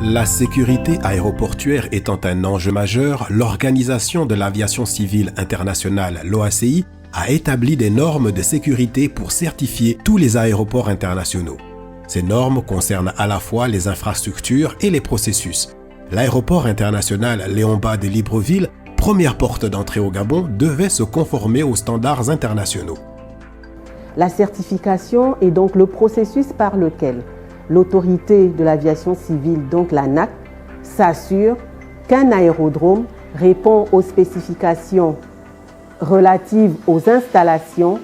La sécurité aéroportuaire étant un enjeu majeur, l'Organisation de l'aviation civile internationale, l'OACI, a établi des normes de sécurité pour certifier tous les aéroports internationaux. Ces normes concernent à la fois les infrastructures et les processus. L'aéroport international Léon-Bas de Libreville, première porte d'entrée au Gabon, devait se conformer aux standards internationaux. La certification est donc le processus par lequel l'autorité de l'aviation civile, donc l'ANAC, s'assure qu'un aérodrome répond aux spécifications relatives aux installations,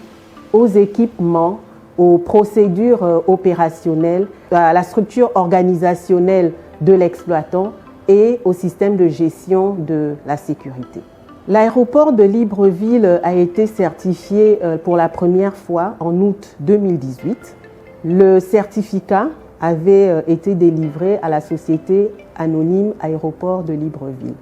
aux équipements, aux procédures opérationnelles, à la structure organisationnelle de l'exploitant et au système de gestion de la sécurité. L'aéroport de Libreville a été certifié pour la première fois en août 2018. Le certificat avait été délivré à la société anonyme Aéroport de Libreville.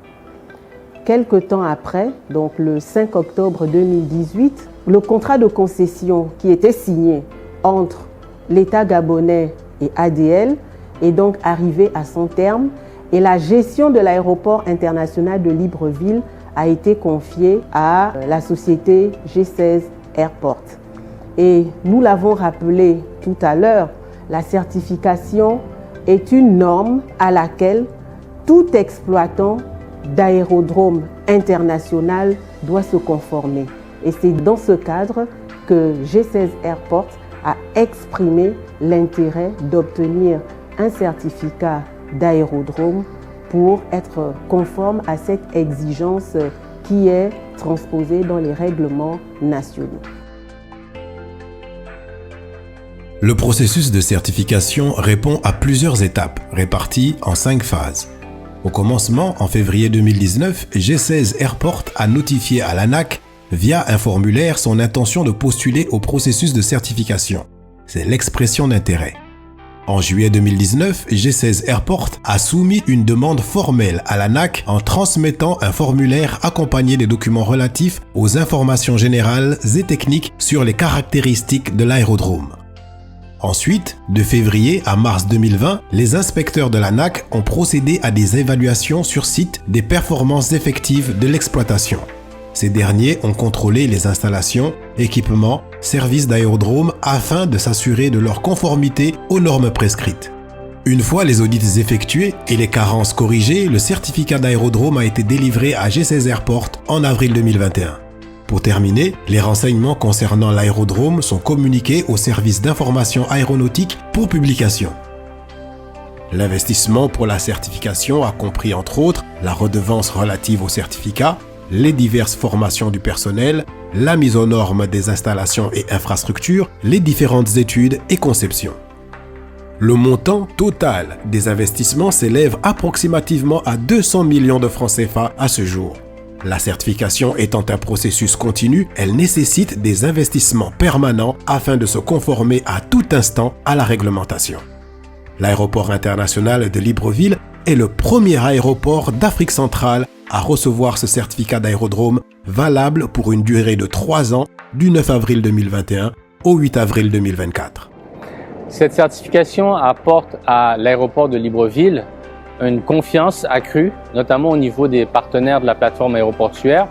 Quelque temps après, donc le 5 octobre 2018, le contrat de concession qui était signé entre l'État gabonais et ADL est donc arrivé à son terme et la gestion de l'aéroport international de Libreville a été confiée à la société G16 Airport. Et nous l'avons rappelé tout à l'heure, la certification est une norme à laquelle tout exploitant d'aérodrome international doit se conformer. Et c'est dans ce cadre que G16 Airport a exprimé l'intérêt d'obtenir un certificat d'aérodrome pour être conforme à cette exigence qui est transposée dans les règlements nationaux. Le processus de certification répond à plusieurs étapes, réparties en 5 phases. Au commencement, en février 2019, G16 Airport a notifié à l'ANAC, via un formulaire, son intention de postuler au processus de certification. C'est l'expression d'intérêt. En juillet 2019, G16 Airport a soumis une demande formelle à l'ANAC en transmettant un formulaire accompagné des documents relatifs aux informations générales et techniques sur les caractéristiques de l'aérodrome. Ensuite, de février à mars 2020, les inspecteurs de l'ANAC ont procédé à des évaluations sur site des performances effectives de l'exploitation. Ces derniers ont contrôlé les installations, équipements, services d'aérodrome afin de s'assurer de leur conformité aux normes prescrites. Une fois les audits effectués et les carences corrigées, le certificat d'aérodrome a été délivré à G16 Airport en avril 2021. Pour terminer, les renseignements concernant l'aérodrome sont communiqués au service d'information aéronautique pour publication. L'investissement pour la certification a compris entre autres la redevance relative au certificat, les diverses formations du personnel, la mise aux normes des installations et infrastructures, les différentes études et conceptions. Le montant total des investissements s'élève approximativement à 200 millions de francs CFA à ce jour. La certification étant un processus continu, elle nécessite des investissements permanents afin de se conformer à tout instant à la réglementation. L'aéroport international de Libreville est le premier aéroport d'Afrique centrale à recevoir ce certificat d'aérodrome valable pour une durée de 3 ans du 9 avril 2021 au 8 avril 2024. Cette certification apporte à l'aéroport de Libreville une confiance accrue, notamment au niveau des partenaires de la plateforme aéroportuaire,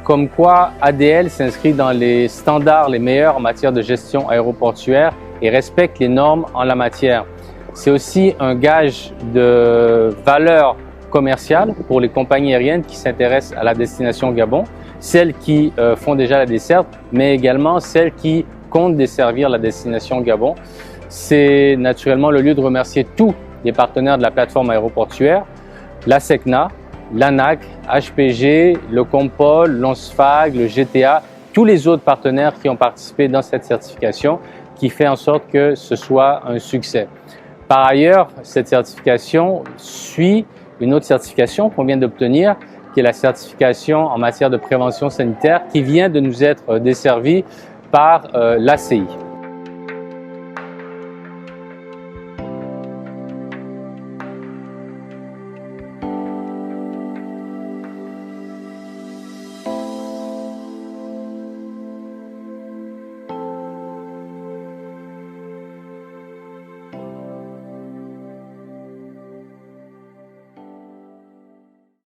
comme quoi ADL s'inscrit dans les standards les meilleurs en matière de gestion aéroportuaire et respecte les normes en la matière. C'est aussi un gage de valeur commerciale pour les compagnies aériennes qui s'intéressent à la destination Gabon, celles qui font déjà la desserte, mais également celles qui comptent desservir la destination Gabon. C'est naturellement le lieu de remercier tous les partenaires de la plateforme aéroportuaire, la SECNA, l'ANAC, HPG, le Compol, l'ONSFAG, le GTA, tous les autres partenaires qui ont participé dans cette certification qui fait en sorte que ce soit un succès. Par ailleurs, cette certification suit une autre certification qu'on vient d'obtenir, qui est la certification en matière de prévention sanitaire qui vient de nous être desservie par l'ACI.